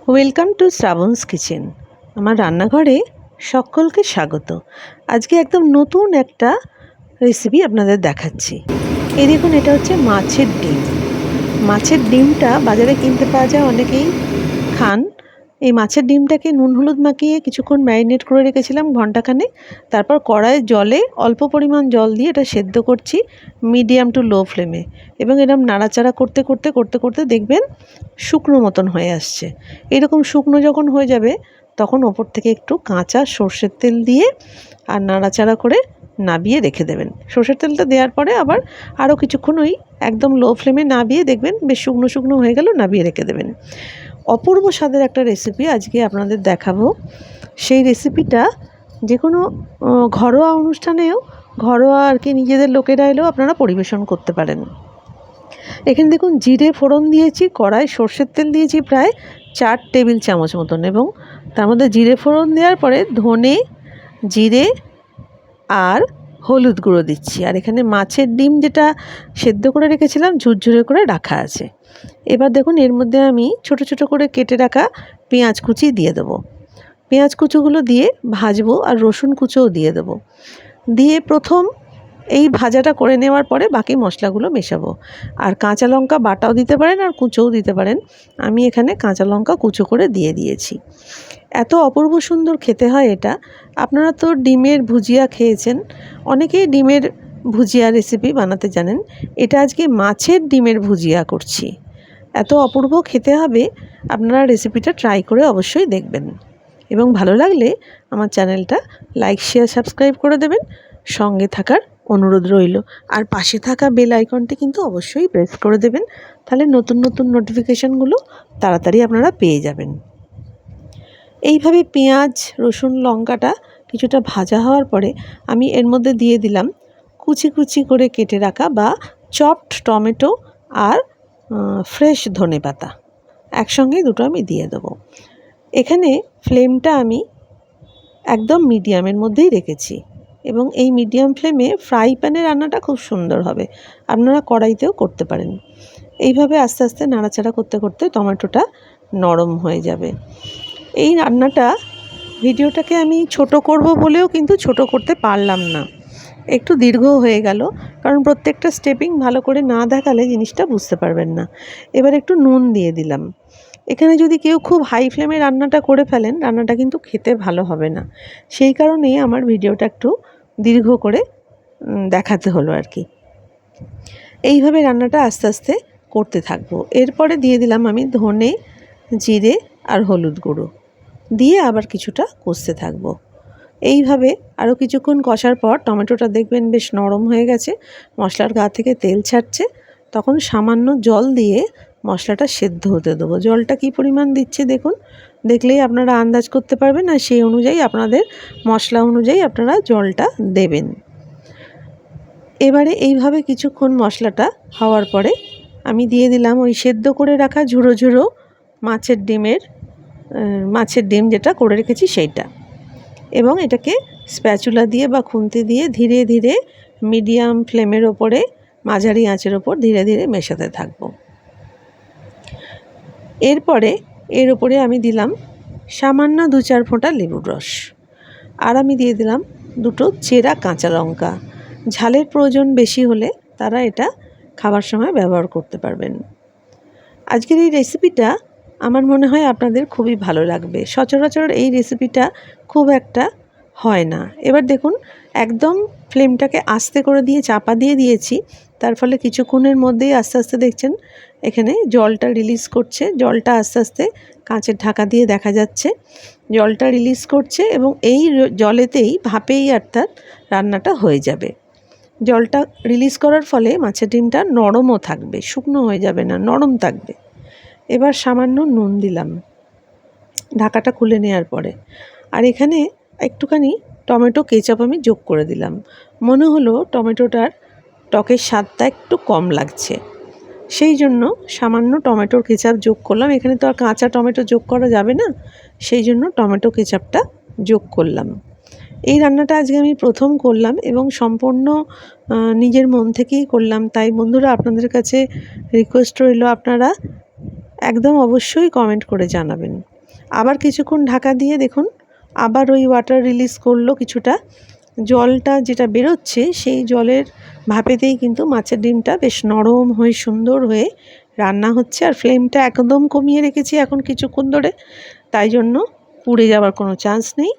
Welcome to শ্রাবণস kitchen. আমার রান্নাঘরে সকলকে স্বাগত। আজকে একদম নতুন একটা রেসিপি আপনাদের দেখাচ্ছি। এই দেখুন, এটা হচ্ছে মাছের ডিম। মাছের ডিমটা বাজারে কিনতে পাওয়া যায়, অনেকেই খান। এই মাছের ডিমটাকে নুন হলুদ মাখিয়ে কিছুক্ষণ ম্যারিনেট করে রেখেছিলাম ঘন্টাখানেক। তারপর কড়াইয়ে জলে অল্প পরিমাণ জল দিয়ে এটা সেদ্ধ করছি মিডিয়াম টু লো ফ্লেমে, এবং এরকম নাড়াচাড়া করতে করতে করতে করতে দেখবেন শুকনো মতন হয়ে আসছে। এরকম শুকনো যখন হয়ে যাবে তখন ওপর থেকে একটু কাঁচা সর্ষের তেল দিয়ে আর নাড়াচাড়া করে নাবিয়ে রেখে দেবেন। সর্ষের তেলটা দেওয়ার পরে আবার আরও কিছুক্ষণ ওই একদম লো ফ্লেমে নাবিয়ে দেখবেন বেশ শুকনো শুকনো হয়ে গেল, নাবিয়ে রেখে দেবেন। অপূর্ব স্বাদের একটা রেসিপি আজকে আপনাদের দেখাবো। সেই রেসিপিটা যে কোনো ঘরোয়া অনুষ্ঠানেও, ঘরোয়া আর কি নিজেদের লোকেরা এলেও আপনারা পরিবেশন করতে পারেন। এখানে দেখুন জিরে ফোড়ন দিয়েছি, কড়াই সর্ষের তেল দিয়েছি প্রায় 4 টেবিল চামচ মতন, এবং তার মধ্যে জিরে ফোড়ন দেওয়ার পরে ধনে, জিরে আর হলুদ গুঁড়ো দিচ্ছি। আর এখানে মাছের ডিম যেটা সেদ্ধ করে রেখেছিলাম ঝুরঝুরে করে রাখা আছে। এবার দেখুন এর মধ্যে আমি ছোট ছোট করে কেটে রাখা পেঁয়াজ কুচি দিয়ে দেবো। পেঁয়াজ কুচোগুলো দিয়ে ভাজবো, আর রসুন কুচোও দিয়ে দেবো। দিয়ে প্রথম এই ভাজাটা করে নেওয়ার পরে বাকি মশলাগুলো মেশাবো। আর কাঁচা লঙ্কা বাটাও দিতে পারেন আর কুচোও দিতে পারেন। আমি এখানে কাঁচা লঙ্কা কুচো করে দিয়ে দিয়েছি। এত অপূর্ব সুন্দর খেতে হয় এটা। আপনারা তো ডিমের ভুজিয়া খেয়েছেন, অনেকেই ডিমের ভুজিয়া রেসিপি বানাতে জানেন। এটা আজকে মাছের ডিমের ভুজিয়া করছি। এত অপূর্ব খেতে হবে, আপনারা রেসিপিটা ট্রাই করে অবশ্যই দেখবেন, এবং ভালো লাগলে আমার চ্যানেলটা লাইক শেয়ার সাবস্ক্রাইব করে দেবেন। সঙ্গে থাকার অনুরোধ রইল। আর পাশে থাকা বেল আইকনটি কিন্তু অবশ্যই প্রেস করে দেবেন, তাহলে নতুন নতুন নোটিফিকেশানগুলো তাড়াতাড়ি আপনারা পেয়ে যাবেন। এইভাবে পেঁয়াজ রসুন লঙ্কাটা কিছুটা ভাজা হওয়ার পরে আমি এর মধ্যে দিয়ে দিলাম কুচি কুচি করে কেটে রাখা বা চপড টমেটো আর ফ্রেশ ধনেপাতা। একসঙ্গে দুটো আমি দিয়ে দেবো। এখানে ফ্লেমটা আমি একদম মিডিয়ামের মধ্যেই রেখেছি, এবং এই মিডিয়াম ফ্লেমে ফ্রাই প্যানে রান্নাটা খুব সুন্দর হবে। আপনারা কড়াইতেও করতে পারেন। এইভাবে আস্তে আস্তে নাড়াচাড়া করতে করতে টমেটোটা নরম হয়ে যাবে। এই রান্নাটা ভিডিওটাকে আমি ছোট করব বলেও কিন্তু ছোট করতে পারলাম না, একটু দীর্ঘ হয়ে গেল, কারণ প্রত্যেকটা স্টেপিং ভালো করে না দেখালে জিনিসটা বুঝতে পারবেন না। এবার একটু নুন দিয়ে দিলাম। এখানে যদি কেউ খুব হাই ফ্লেমে রান্নাটা করে ফেলেন, রান্নাটা কিন্তু খেতে ভালো হবে না। সেই কারণেই আমার ভিডিওটা একটু দীর্ঘ করে দেখাতে হলো আর কি। এইভাবে রান্নাটা আস্তে আস্তে করতে থাকবো। এরপরে দিয়ে দিলাম আমি ধনে, জিরে আর হলুদ গুঁড়ো দিয়ে আবার কিছুটা কষতে থাকবো। এইভাবে আরও কিছুক্ষণ কষার পর টমেটোটা দেখবেন বেশ নরম হয়ে গেছে, মশলার গা থেকে তেল ছাড়ছে। তখন সামান্য জল দিয়ে মশলাটা সেদ্ধ হতে দেবো। জলটা কী পরিমাণ দিচ্ছি দেখুন, দেখলেই আপনারা আন্দাজ করতে পারবেন, আর সেই অনুযায়ী আপনাদের মশলা অনুযায়ী আপনারা জলটা দেবেন। এবারে এইভাবে কিছুক্ষণ মশলাটা হওয়ার পরে আমি দিয়ে দিলাম ওই সেদ্ধ করে রাখা ঝুড়ো ঝুড়ো মাছের ডিম যেটা করে রেখেছি সেইটা, এবং এটাকে স্প্যাচুলা দিয়ে বা খুন্তি দিয়ে ধীরে ধীরে মিডিয়াম ফ্লেমের ওপরে মাঝারি আঁচের ওপর ধীরে ধীরে মেশাতে থাকব। এরপরে এর ওপরে আমি দিলাম সামান্য 2-4 ফোঁটা লেবুর রস, আর আমি দিয়ে দিলাম দুটো চেরা কাঁচা লঙ্কা। ঝালের প্রয়োজন বেশি হলে তারা এটা খাবার সময় ব্যবহার করতে পারবেন। আজকের এই রেসিপিটা আমার মনে হয় আপনাদের খুবই ভালো লাগবে। সচরাচর এই রেসিপিটা খুব একটা হয় না। এবার দেখুন একদম ফ্লেমটাকে আস্তে করে দিয়ে চাপা দিয়ে দিয়েছি, তার ফলে কিছুক্ষণের মধ্যেই আস্তে আস্তে দেখছেন এখানে জলটা রিলিজ করছে। জলটা আস্তে আস্তে কাঁচের ঢাকা দিয়ে দেখা যাচ্ছে জলটা রিলিজ করছে, এবং এই জলেতেই ভাপেই অর্থাৎ রান্নাটা হয়ে যাবে। জলটা রিলিজ করার ফলে মাছের ডিমটা নরমও থাকবে, শুকনো হয়ে যাবে না, নরম থাকবে। এবার সামান্য নুন দিলাম ঢাকাটা খুলে নেওয়ার পরে, আর এখানে একটুখানি টমেটো কেচাপ আমি যোগ করে দিলাম। মনে হলো টমেটোটার টকের স্বাদটা একটু কম লাগছে, সেই জন্য সামান্য টমেটোর কেচাপ যোগ করলাম। এখানে তো আর কাঁচা টমেটো যোগ করা যাবে না, সেই জন্য টমেটো কেচাপটা যোগ করলাম। এই রান্নাটা আজকে আমি প্রথম করলাম, এবং সম্পূর্ণ নিজের মন থেকেই করলাম। তাই বন্ধুরা, আপনাদের কাছে রিকোয়েস্ট রইল আপনারা একদম অবশ্যই কমেন্ট করে জানাবেন। আবার কিছুক্ষণ ঢাকা দিয়ে দেখুন আবার ওই ওয়াটার রিলিজ করলো কিছুটা। জলটা যেটা বেরোচ্ছে সেই জলের ভাপেতেই কিন্তু মাছের ডিমটা বেশ নরম হয়ে সুন্দর হয়ে রান্না হচ্ছে। আর ফ্লেমটা একদম কমিয়ে রেখেছি এখন কিছুক্ষণ ধরে, তাই জন্য পুড়ে যাওয়ার কোনো চান্স নেই,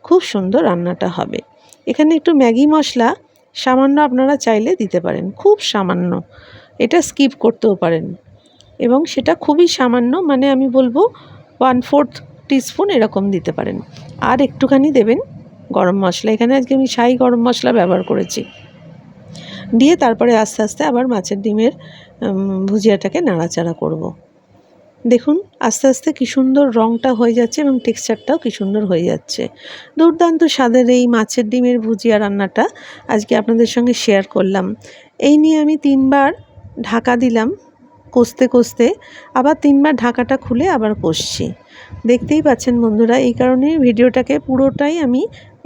খুব সুন্দর রান্নাটা হবে। এখানে একটু ম্যাগি মশলা সামান্য আপনারা চাইলে দিতে পারেন, খুব সামান্য, এটা স্কিপ করতেও পারেন এবং সেটা খুবই সামান্য, মানে আমি বলবো 1/4 টিস্পুন এরকম দিতে পারেন। আর একটুখানি দেবেন গরম মশলা, এখানে আজকে আমি ছাই গরম মশলা ব্যবহার করেছি। দিয়ে তারপরে আস্তে আস্তে আবার মাছের ডিমের ভুজিয়াটাকে নাড়াচাড়া করব। দেখুন আস্তে আস্তে কী সুন্দর রঙটা হয়ে যাচ্ছে এবং টেক্সচারটাও কী সুন্দর হয়ে যাচ্ছে। দুর্দান্ত স্বাদের এই মাছের ডিমের ভুজিয়া রান্নাটা আজকে আপনাদের সঙ্গে শেয়ার করলাম। এই নিয়ে আমি 3 বার ঢাকা দিলাম কষতে কষতে, আবার 3 বার ঢাকাটা খুলে আবার কষছি। দেখতেই পাচ্ছেন বন্ধুরা, এই কারণেই ভিডিওটাকে পুরোটাই আমি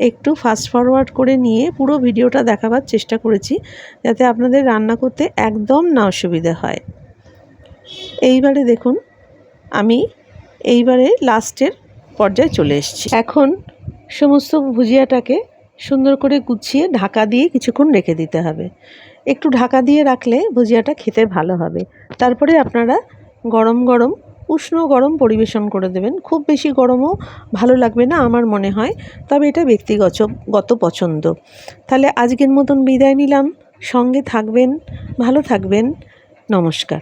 একটু ফাস্ট ফরওয়ার্ড করে নিয়ে পুরো ভিডিওটা দেখাবার চেষ্টা করেছি, যাতে আপনাদের রান্না করতে একদম না অসুবিধা হয়। এইবারে দেখুন আমি এইবারে লাস্টের পর্যায়ে চলে এসেছি। এখন সমস্ত ভুজিয়াটাকে সুন্দর করে গুছিয়ে ঢাকা দিয়ে কিছুক্ষণ রেখে দিতে হবে। একটু ঢাকা দিয়ে রাখলে ভুজিয়াটা খেতে ভালো হবে। তারপরে আপনারা গরম গরম উষ্ণ গরম পরিবেশন করে দেবেন। খুব বেশি গরমও ভালো লাগবে না আমার মনে হয়, তবে এটা ব্যক্তিগত পছন্দ। তাহলে আজকের মতন বিদায় নিলাম, সঙ্গে থাকবেন, ভালো থাকবেন, নমস্কার।